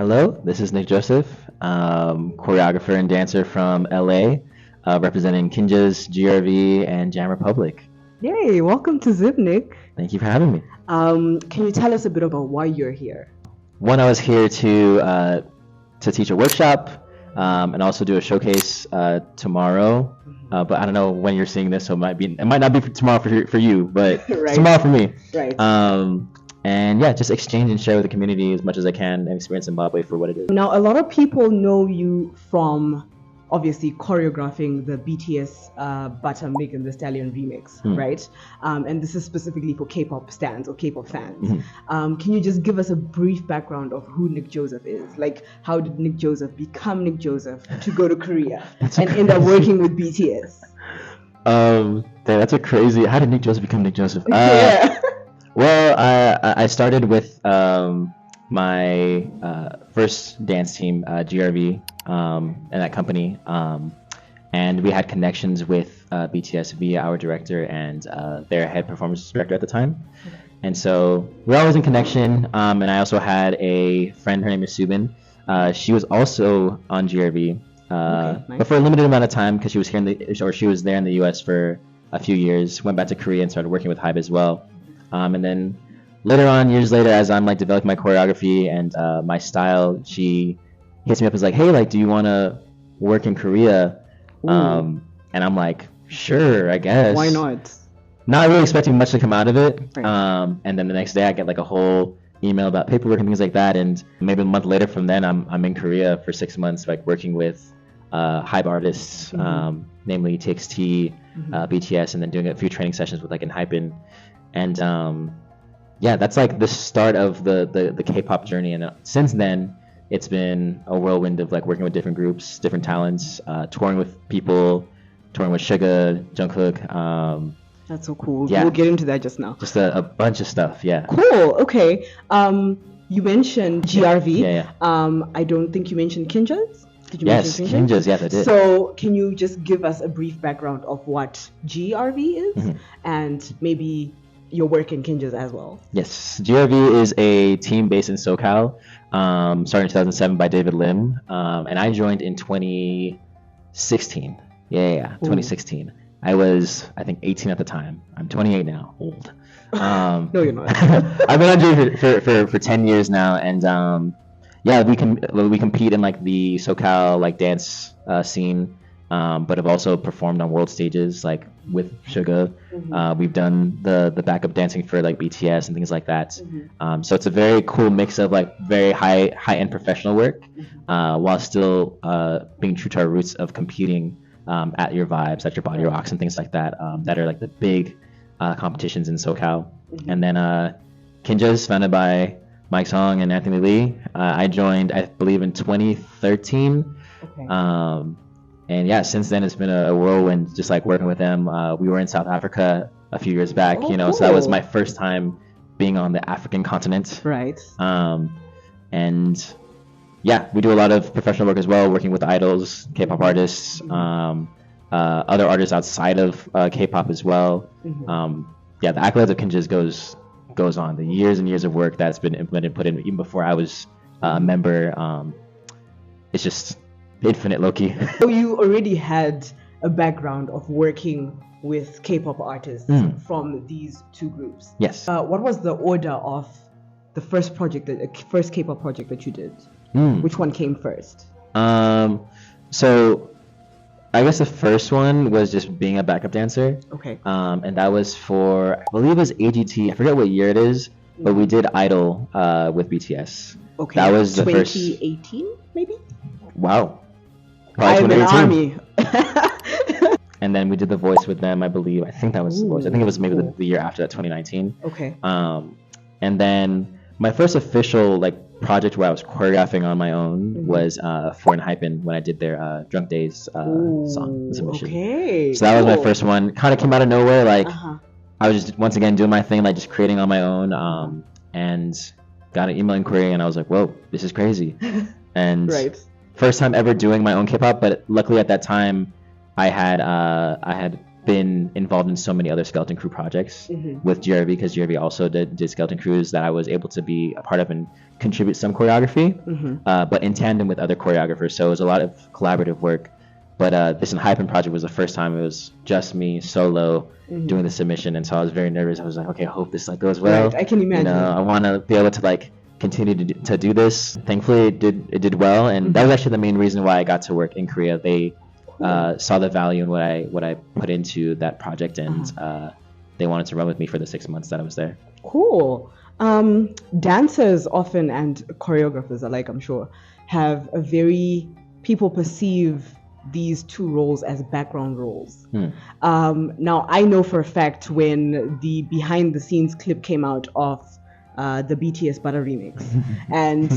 Hello, this is Nick Joseph, choreographer and dancer from LA, representing Kinjaz, GRV, and Jam Republic. Yay, welcome to Zip, Nick. Thank you for having me. Can you tell us a bit about why you're here? One, I was here to teach a workshop and also do a showcase tomorrow. But I don't know when you're seeing this, so it might not be tomorrow for you, but Right. it's tomorrow for me. Right. And yeah, just exchange and share with the community as much as I can and experience Zimbabwe for what it is. Now, a lot of people know you from obviously choreographing the BTS Butter Megan Thee Stallion remix, right? And this is specifically for K-pop stans or K-pop fans. Can you just give us a brief background of who Nick Joseph is? Like, how did Nick Joseph become Nick Joseph to go to Korea and end up working with BTS? That's a crazy. How did Nick Joseph become Nick Joseph? Yeah. Well, I started with my first dance team, GRV, and that company, and we had connections with BTS via our director and their head performance director at the time. And so we're always in connection. And I also had a friend, her name is Subin. She was also on GRV, Okay, nice. but for a limited amount of time because she was there in the US for a few years. Went back to Korea and started working with Hybe as well. And then later on, years later, as I'm like developing my choreography and my style, she hits me up and is like, "Hey, like, do you want to work in Korea?" And I'm like, "Sure, I guess." Why not? Not really expecting much to come out of it. Right. And then the next day, I get like a whole email about paperwork and things like that. And maybe a month later from then, I'm in Korea for 6 months, like working with Hybe artists, namely TXT, BTS, and then doing a few training sessions with like Enhypen. And yeah, that's like the start of the K-pop journey. And since then, it's been a whirlwind of like working with different groups, different talents, touring with people, touring with Suga, Jungkook. That's so cool. Yeah. We'll get into that just now. Just a bunch of stuff, yeah. Cool. Okay. You mentioned GRV. Yeah. I don't think you mentioned Kinjaz. Did you Yes, mention Kinjaz, yes, I did. So, can you just give us a brief background of what GRV is and maybe your work in Kinjaz as well? Yes, GRV is a team based in SoCal, started in 2007 by David Lim, and I joined in 2016. Yeah, 2016. I was, I think, 18 at the time. I'm 28 now, old. No, you're not. I've been on GRV for 10 years now, and yeah, we compete in like the SoCal like dance scene, but have also performed on world stages like with Suga. We've done the backup dancing for like BTS and things like that. So it's a very cool mix of like very high end professional work, while still being true to our roots of competing at your vibes, at your body rocks and things like that, that are like the big competitions in SoCal. And then Kinjaz, founded by Mike Song and Anthony Lee. I joined, I believe, in 2013. Okay. And yeah, since then it's been a whirlwind, just like working with them. We were in South Africa a few years back, Oh, so that was cool. my first time being on the African continent. Right. And yeah, we do a lot of professional work as well, working with idols, K-pop artists, other artists outside of K-pop as well. Yeah, the accolades of Kinjaz goes on. The years and years of work that's been implemented, put in, even before I was a member. It's just infinite, low-key. So you already had a background of working with K-pop artists from these two groups. Yes. What was the order of the first first K-pop project that you did? Which one came first? So I guess the first one was just being a backup dancer. Okay. And that was for, I believe it was AGT. I forget what year it is, but we did Idol with BTS. Okay. That was the first. 2018, maybe? Wow. I'm in 2018. army. And then we did The Voice with them, I believe. I think that was The Voice. I think it was maybe the year after that, 2019. Okay. And then my first official like project where I was choreographing on my own was for Enhypen when I did their Drunk Days song submission. Okay. So that was my cool. first one. Kind of came out of nowhere. Like I was just once again doing my thing, like just creating on my own, and got an email inquiry, and I was like, "Whoa, this is crazy!" And first time ever doing my own K-pop. But luckily at that time, I had been involved in so many other skeleton crew projects with GRV, because GRV also did skeleton crews that I was able to be a part of and contribute some choreography, but in tandem with other choreographers. So it was a lot of collaborative work. But this Hypen project was the first time it was just me solo doing the submission, and so I was very nervous. I was like, okay, I hope this like goes well. Right, I can imagine. You know, I want to be able to like continue to do this. Thankfully, it did well, and that was actually the main reason why I got to work in Korea. They saw the value in what I put into that project, and they wanted to run with me for the 6 months that I was there. Cool. Dancers often, and choreographers alike, I'm sure, have a very, people perceive these two roles as background roles. Now, I know for a fact when the behind the scenes clip came out of the BTS Butter remix, and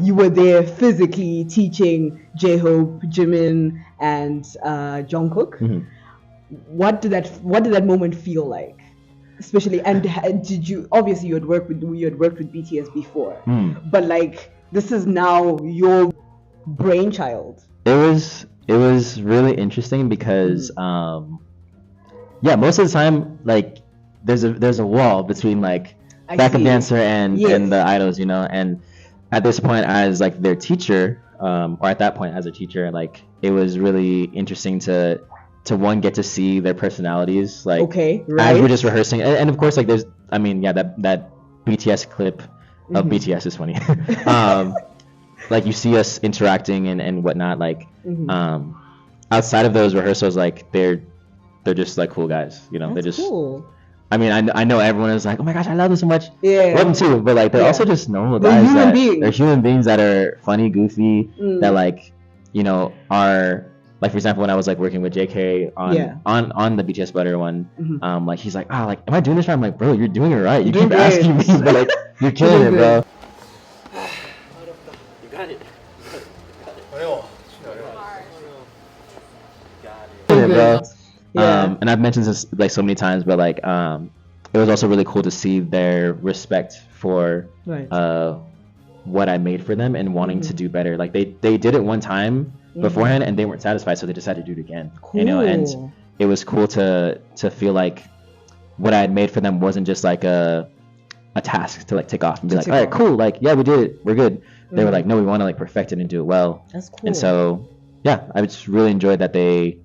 you were there physically teaching J-Hope, Jimin, and Jungkook. What did that moment feel like? Especially, and did you, obviously you had worked with BTS before, but like this is now your brainchild. It was really interesting because most of the time like there's a wall between like backup dancer and the idols, you know, and at this point as like their teacher, or at that point as a teacher, like it was really interesting to one, get to see their personalities, like as we're just rehearsing, and of course like there's, I mean, that BTS clip of BTS is funny. Like you see us interacting and whatnot, like outside of those rehearsals, like they're just like cool guys, you know. They're just cool. I mean, I know everyone is like, oh my gosh, I love them so much. Yeah, love them too, but like they're also just normal guys. They're human beings that are funny, goofy, that like, you know, are like, for example, when I was like working with JK on the BTS Butter one, like he's like, like, am I doing this right? I'm like, bro, you're doing it right. You keep asking me, but like you're killing it, bro. You got it. Bro. And I've mentioned this like so many times, but like it was also really cool to see their respect for what I made for them and wanting to do better. Like they did it one time beforehand and they weren't satisfied, so they decided to do it again. Cool. You know, and it was cool to feel like what I had made for them wasn't just like a task to like tick off and be like, all right, cool, like yeah, we did it, we're good. They were like, no, we want to like perfect it and do it well. That's cool. And so I just really enjoyed that they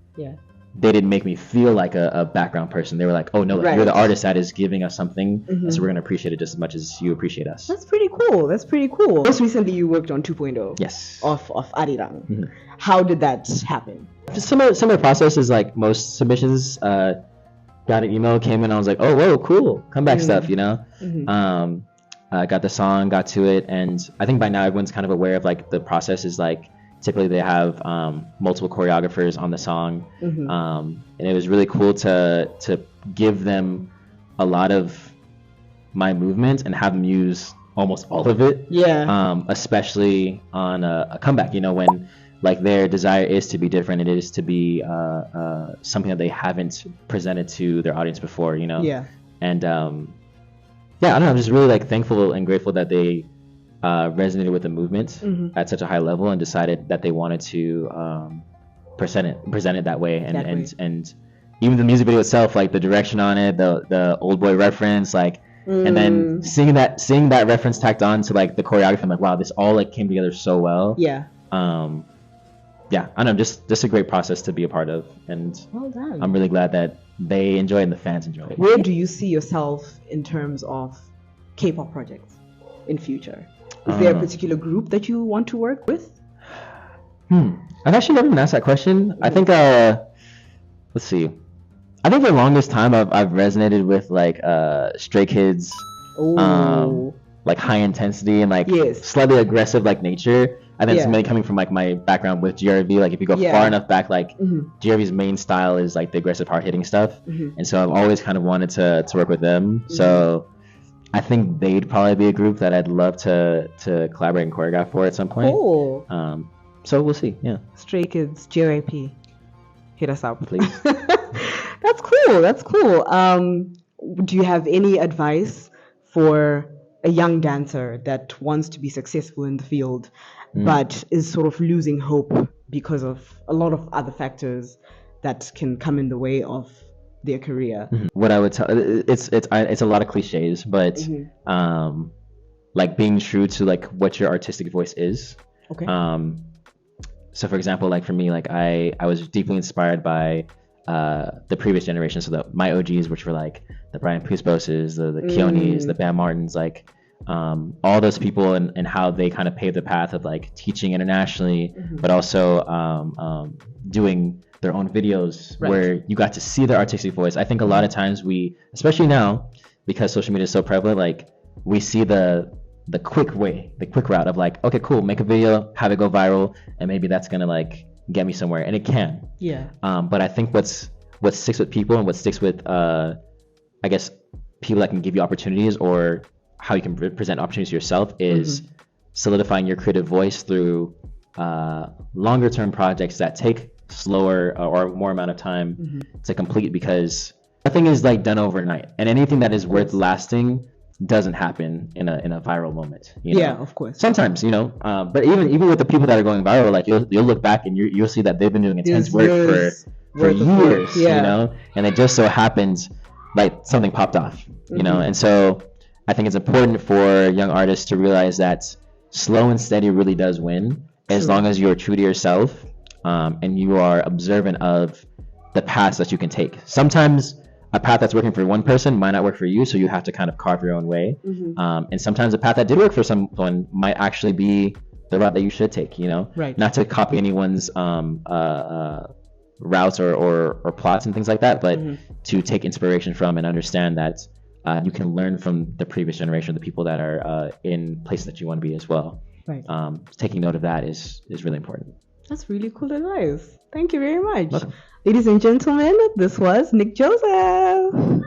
didn't make me feel like a background person. They were like, oh no, like, you're the artist that is giving us something, and so we're gonna appreciate it just as much as you appreciate us. That's pretty cool. Most recently you worked on 2.0. Yes. Of Arilang. How did that happen? Just similar process as like most submissions. Got an email, came in, I was like, oh whoa, cool, comeback stuff, you know. Got the song, got to it, and I think by now everyone's kind of aware of like the process is like typically they have multiple choreographers on the song, and it was really cool to give them a lot of my movement and have them use almost all of it. Especially on a comeback, you know, when like their desire is to be different, it is to be something that they haven't presented to their audience before, you know. And I don't know, I'm just really like thankful and grateful that they resonated with the movement at such a high level and decided that they wanted to present it that way. And even the music video itself, like the direction on it, the old boy reference, like, and then seeing that reference tacked on to like the choreography, I'm like, wow, this all like came together so well. I don't know, just a great process to be a part of, and well done. I'm really glad that they enjoy it and the fans enjoy it. Where do you see yourself in terms of K-pop projects in future? Is there a particular group that you want to work with? I've actually never been asked that question. I think let's see. I think for the longest time I've resonated with like Stray Kids, like high intensity and like slightly aggressive like nature. I think it's mainly coming from like my background with GRV. Like if you go far enough back, like GRV's main style is like the aggressive, hard hitting stuff, and so I've always kind of wanted to work with them. So I think they'd probably be a group that I'd love to collaborate and choreograph for at some point. Cool. So we'll see. Yeah. Stray Kids, GRP, hit us up, please. That's cool. Do you have any advice for a young dancer that wants to be successful in the field, but is sort of losing hope because of a lot of other factors, that can come in the way of their career? What I would tell, it's a lot of cliches, but like being true to like what your artistic voice is. Okay. So for example, like for me, like I was deeply inspired by the previous generation. So my OGs, which were like the Brian Pusposes, the Keonis, the Bam Martins, like all those people, and how they kind of paved the path of like teaching internationally, but also doing their own videos where you got to see their artistic voice. I think a lot of times we, especially now, because social media is so prevalent, like we see the quick route of like, okay, cool, make a video, have it go viral, and maybe that's gonna like get me somewhere, and it can. Yeah. But I think what sticks with people and what sticks with I guess people that can give you opportunities, or how you can present opportunities to yourself, is solidifying your creative voice through longer term projects that take slower or more amount of time to complete, because nothing is like done overnight, and anything that is worth lasting doesn't happen in a viral moment, you know? Yeah, of course. Sometimes, you know, but even with the people that are going viral, like you'll look back and you'll see that they've been doing intense work for years, you know, and it just so happens like something popped off, you know. And so I think it's important for young artists to realize that slow and steady really does win, as long as you're true to yourself, and you are observant of the paths that you can take. Sometimes a path that's working for one person might not work for you, so you have to kind of carve your own way. And sometimes a path that did work for someone might actually be the route that you should take, you know? Right. Not to copy anyone's routes or plots and things like that, but to take inspiration from and understand that you can learn from the previous generation, the people that are in places that you want to be as well. Right. Taking note of that is really important. That's really cool advice. Thank you very much. Welcome. Ladies and gentlemen, this was Nick Joseph.